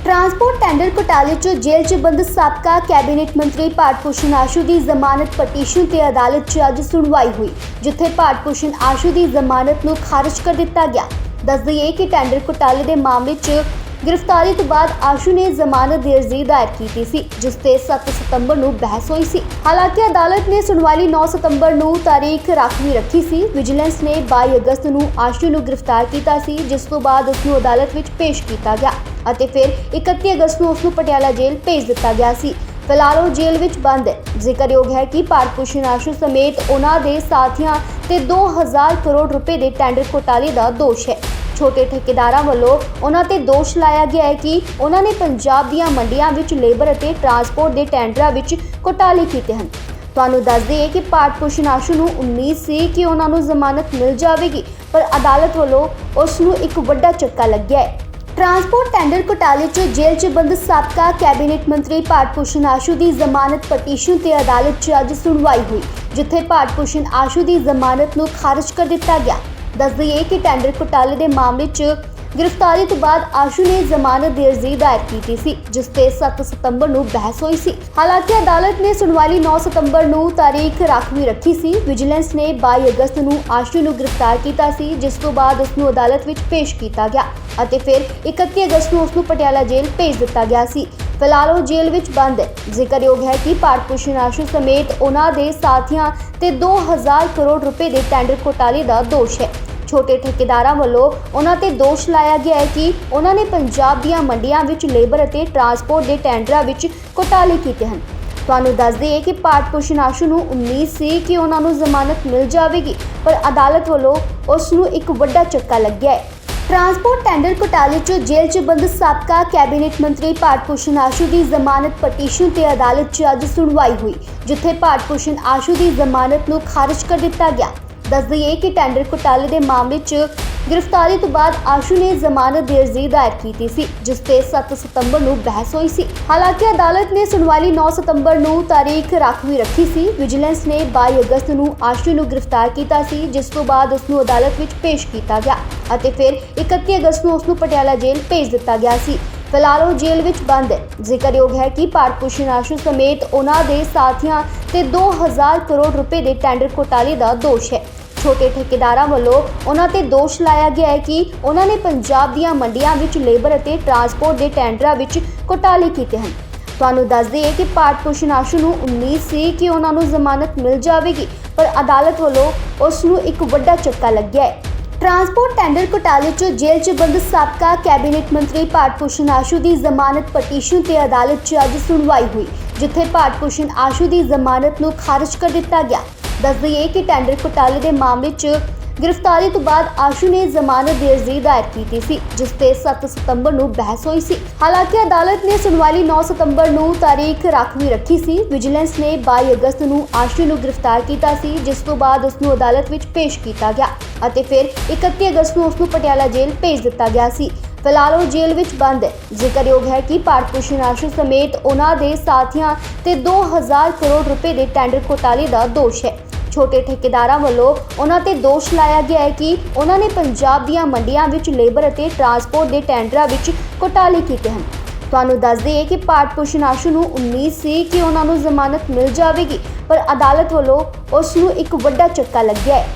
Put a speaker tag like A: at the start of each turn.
A: Transport tender घोटाले च jail च बंद साबका कैबिनेट मंत्री भारत भूषण आशू की जमानत पटीशन ते अदालत च अज सुनवाई हुई, जिथे भारत भूषण आशू की जमानत नूं खारिज कर दिता गया। दस दईए कि टेंडर घोटाले के मामले च गिरफ्तारी तो बाद आशू ने जमानत की अर्जी दायर की सी, जिसते 7 सितंबर नूं बहस हुई सी। हालांकि अदालत ने सुनवाई 9 सितंबर नूं तारीख राखवी रखी सी। विजिलेंस ने 22 अगस्त नूं आशू नूं गिरफ्तार किया सी, जिस तो बाद उसनूं अदालत विच पेश किया गया ਅਤੇ ਫਿਰ 31 ਅਗਸਤ ਨੂੰ ਉਸ ਨੂੰ ਪਟਿਆਲਾ ਜੇਲ੍ਹ ਭੇਜ ਦਿੱਤਾ ਗਿਆ ਸੀ। ਫਿਲਹਾਲ ਉਹ ਜੇਲ੍ਹ ਵਿੱਚ ਬੰਦ ਹੈ। ਜ਼ਿਕਰਯੋਗ ਹੈ ਕਿ ਭਾਰਤ ਭੂਸ਼ਣ ਆਸ਼ੂ ਸਮੇਤ ਉਹਨਾਂ ਦੇ ਸਾਥੀਆਂ ਤੇ 2000 ਕਰੋੜ ਰੁਪਏ ਦੇ ਟੈਂਡਰ ਘੋਟਾਲੇ ਦਾ ਦੋਸ਼ ਹੈ। ਛੋਟੇ ਠੇਕੇਦਾਰਾਂ ਵੱਲੋਂ ਉਹਨਾਂ ਤੇ ਦੋਸ਼ ਲਾਇਆ ਗਿਆ ਹੈ ਕਿ ਉਹਨਾਂ ਨੇ ਪੰਜਾਬ ਦੀਆਂ ਮੰਡੀਆਂ ਵਿੱਚ ਲੇਬਰ ਅਤੇ ਟਰਾਂਸਪੋਰਟ ਦੇ ਟੈਂਡਰਾਂ ਵਿੱਚ ਘੋਟਾਲੇ ਕੀਤੇ ਹਨ। ਤੁਹਾਨੂੰ ਦੱਸ ਦਈਏ ਕਿ ਭਾਰਤ ਭੂਸ਼ਣ ਆਸ਼ੂ ਨੂੰ ਉਮੀਦ ਸੀ ਕਿ ਉਹਨਾਂ ਨੂੰ ਜ਼ਮਾਨਤ ਮਿਲ ਜਾਵੇਗੀ, ਪਰ ਅਦਾਲਤ ਵੱਲੋਂ ਉਸ ਨੂੰ ਇੱਕ ਵੱਡਾ ਝਟਕਾ ਲੱਗਿਆ ਹੈ। ट्रांसपोर्ट टेंडर घोटाले च जेल च बंद साबका कैबिनेट मंत्री भारत भूषण आशू की जमानत पटीशन ते अदालत च अज सुनवाई हुई, जिथे भारत भूषण आशू की जमानत नूं खारिज कर दिता गया। दस दईए कि टेंडर घोटाले के मामले च गिरफ्तारी तो बाद आशू ने जमानत की अर्जी दायर की सी, जिसते 7 सितंबर नूं बहस हुई सी। हालांकि अदालत ने सुनवाई 9 सितंबर नूं तारीख राखवी रखी सी। विजिलेंस ने 22 अगस्त नूं आशू नूं गिरफ्तार किया सी, जिस तो बाद उसनूं अदालत विच पेश किया गया ਅਤੇ ਫਿਰ 31 ਅਗਸਤ ਨੂੰ ਉਸ ਨੂੰ ਪਟਿਆਲਾ ਜੇਲ੍ਹ ਭੇਜ ਦਿੱਤਾ ਗਿਆ ਸੀ। ਫਿਲਹਾਲ ਉਹ ਜੇਲ੍ਹ ਵਿੱਚ ਬੰਦ ਹੈ। ਜ਼ਿਕਰਯੋਗ ਹੈ ਕਿ ਭਾਰਤ ਭੂਸ਼ਣ ਆਸ਼ੂ ਸਮੇਤ ਉਹਨਾਂ ਦੇ ਸਾਥੀਆਂ ਤੇ 2000 ਕਰੋੜ ਰੁਪਏ ਦੇ ਟੈਂਡਰ ਘੋਟਾਲੇ ਦਾ ਦੋਸ਼ ਹੈ। ਛੋਟੇ ਠੇਕੇਦਾਰਾਂ ਵੱਲੋਂ ਉਹਨਾਂ ਤੇ ਦੋਸ਼ ਲਾਇਆ ਗਿਆ ਹੈ ਕਿ ਉਹਨਾਂ ਨੇ ਪੰਜਾਬ ਦੀਆਂ ਮੰਡੀਆਂ ਵਿੱਚ ਲੇਬਰ ਅਤੇ ਟਰਾਂਸਪੋਰਟ ਦੇ ਟੈਂਡਰਾਂ ਵਿੱਚ ਘੋਟਾਲੇ ਕੀਤੇ ਹਨ। ਤੁਹਾਨੂੰ ਦੱਸ ਦਈਏ ਕਿ ਭਾਰਤ ਭੂਸ਼ਣ ਆਸ਼ੂ ਨੂੰ ਉਮੀਦ ਸੀ ਕਿ ਉਹਨਾਂ ਨੂੰ ਜ਼ਮਾਨਤ ਮਿਲ ਜਾਵੇਗੀ, ਪਰ ਅਦਾਲਤ ਵੱਲੋਂ ਉਸ ਨੂੰ ਇੱਕ ਵੱਡਾ ਝਟਕਾ ਲੱਗਿਆ ਹੈ। ट्रांसपोर्ट टेंडर घोटाले च जेल च बंद साबका कैबिनेट मंत्री भारत भूषण आशू की जमानत पटीशन ते अदालत च अज सुनवाई हुई, जिथे भारत भूषण आशू की जमानत नूं खारिज कर दिता गया। दस दईए कि टेंडर घोटाले के मामले च गिरफ्तारी तो बाद आशू ने जमानत की अर्जी दायर की सी, जिसते 7 सितंबर नूं बहस हुई सी। हालांकि अदालत ने सुनवाई 9 सितंबर नूं तारीख राखवी रखी सी। विजिलेंस ने 22 अगस्त नूं आशू नूं गिरफ्तार किया सी, जिस तो बाद उसनूं अदालत विच पेश किया गया ਅਤੇ ਫਿਰ 31 ਅਗਸਤ ਨੂੰ ਉਸ ਨੂੰ ਪਟਿਆਲਾ ਜੇਲ੍ਹ ਭੇਜ ਦਿੱਤਾ ਗਿਆ ਸੀ। ਫਿਲਹਾਲ ਉਹ ਜੇਲ੍ਹ ਵਿੱਚ ਬੰਦ ਹੈ। ਜ਼ਿਕਰਯੋਗ ਹੈ ਕਿ ਭਾਰਤ ਭੂਸ਼ਣ ਆਸ਼ੂ ਸਮੇਤ ਉਹਨਾਂ ਦੇ ਸਾਥੀਆਂ ਤੇ 2000 ਕਰੋੜ ਰੁਪਏ ਦੇ ਟੈਂਡਰ ਘੋਟਾਲੇ ਦਾ ਦੋਸ਼ ਹੈ। ਛੋਟੇ ਠੇਕੇਦਾਰਾਂ ਵੱਲੋਂ ਉਹਨਾਂ ਤੇ ਦੋਸ਼ ਲਾਇਆ ਗਿਆ ਹੈ ਕਿ ਉਹਨਾਂ ਨੇ ਪੰਜਾਬ ਦੀਆਂ ਮੰਡੀਆਂ ਵਿੱਚ ਲੇਬਰ ਅਤੇ ਟਰਾਂਸਪੋਰਟ ਦੇ ਟੈਂਡਰਾਂ ਵਿੱਚ ਘੋਟਾਲੇ ਕੀਤੇ ਹਨ। ਤੁਹਾਨੂੰ ਦੱਸ ਦਈਏ ਕਿ ਭਾਰਤ ਭੂਸ਼ਣ ਆਸ਼ੂ ਨੂੰ ਉਮੀਦ ਸੀ ਕਿ ਉਹਨਾਂ ਨੂੰ ਜ਼ਮਾਨਤ ਮਿਲ ਜਾਵੇਗੀ, ਪਰ ਅਦਾਲਤ ਵੱਲੋਂ ਉਸ ਨੂੰ ਇੱਕ ਵੱਡਾ ਝਟਕਾ ਲੱਗਿਆ ਹੈ। ट्रांसपोर्ट टेंडर घोटाले च जेल च बंद साबका कैबिनेट मंत्री भारत भूषण आशू की जमानत पटीशन ते अदालत च अज सुनवाई हुई, जिथे भारत भूषण आशू की जमानत नूं खारिज कर दिता गया। दस दईए कि टेंडर घोटाले के मामले च गिरफ्तारी तो बाद आशू ने जमानत की अर्जी दायर की सी, जिसते 7 सितंबर नूं बहस हुई सी। हालांकि अदालत ने सुनवाई 9 सितंबर नूं तारीख राखवी रखी सी। विजिलेंस ने 22 अगस्त नूं आशू नूं गिरफ्तार किया सी, जिस तो बाद उसनूं अदालत विच पेश किया गया ਅਤੇ ਫਿਰ 31 ਅਗਸਤ ਨੂੰ ਉਸ ਨੂੰ ਪਟਿਆਲਾ ਜੇਲ੍ਹ ਭੇਜ ਦਿੱਤਾ ਗਿਆ ਸੀ। ਫਿਲਹਾਲ ਉਹ ਜੇਲ੍ਹ ਵਿੱਚ ਬੰਦ ਹੈ। ਜ਼ਿਕਰਯੋਗ ਹੈ ਕਿ ਭਾਰਤ ਭੂਸ਼ਣ ਆਸ਼ੂ ਸਮੇਤ ਉਹਨਾਂ ਦੇ ਸਾਥੀਆਂ ਤੇ 2000 ਕਰੋੜ ਰੁਪਏ ਦੇ ਟੈਂਡਰ ਘੋਟਾਲੇ ਦਾ ਦੋਸ਼ ਹੈ। ਛੋਟੇ ਠੇਕੇਦਾਰਾਂ ਵੱਲੋਂ ਉਹਨਾਂ ਤੇ ਦੋਸ਼ ਲਾਇਆ ਗਿਆ ਹੈ ਕਿ ਉਹਨਾਂ ਨੇ ਪੰਜਾਬ ਦੀਆਂ ਮੰਡੀਆਂ ਵਿੱਚ ਲੇਬਰ ਅਤੇ ਟਰਾਂਸਪੋਰਟ ਦੇ ਟੈਂਡਰਾਂ ਵਿੱਚ ਘੋਟਾਲੇ ਕੀਤੇ ਹਨ। ਤੁਹਾਨੂੰ ਦੱਸ ਦਈਏ ਕਿ ਭਾਰਤ ਭੂਸ਼ਣ ਆਸ਼ੂ ਨੂੰ ਉਮੀਦ ਸੀ ਕਿ ਉਹਨਾਂ ਨੂੰ ਜ਼ਮਾਨਤ ਮਿਲ ਜਾਵੇਗੀ, ਪਰ ਅਦਾਲਤ ਵੱਲੋਂ ਉਸ ਨੂੰ ਇੱਕ ਵੱਡਾ ਝਟਕਾ ਲੱਗਿਆ ਹੈ।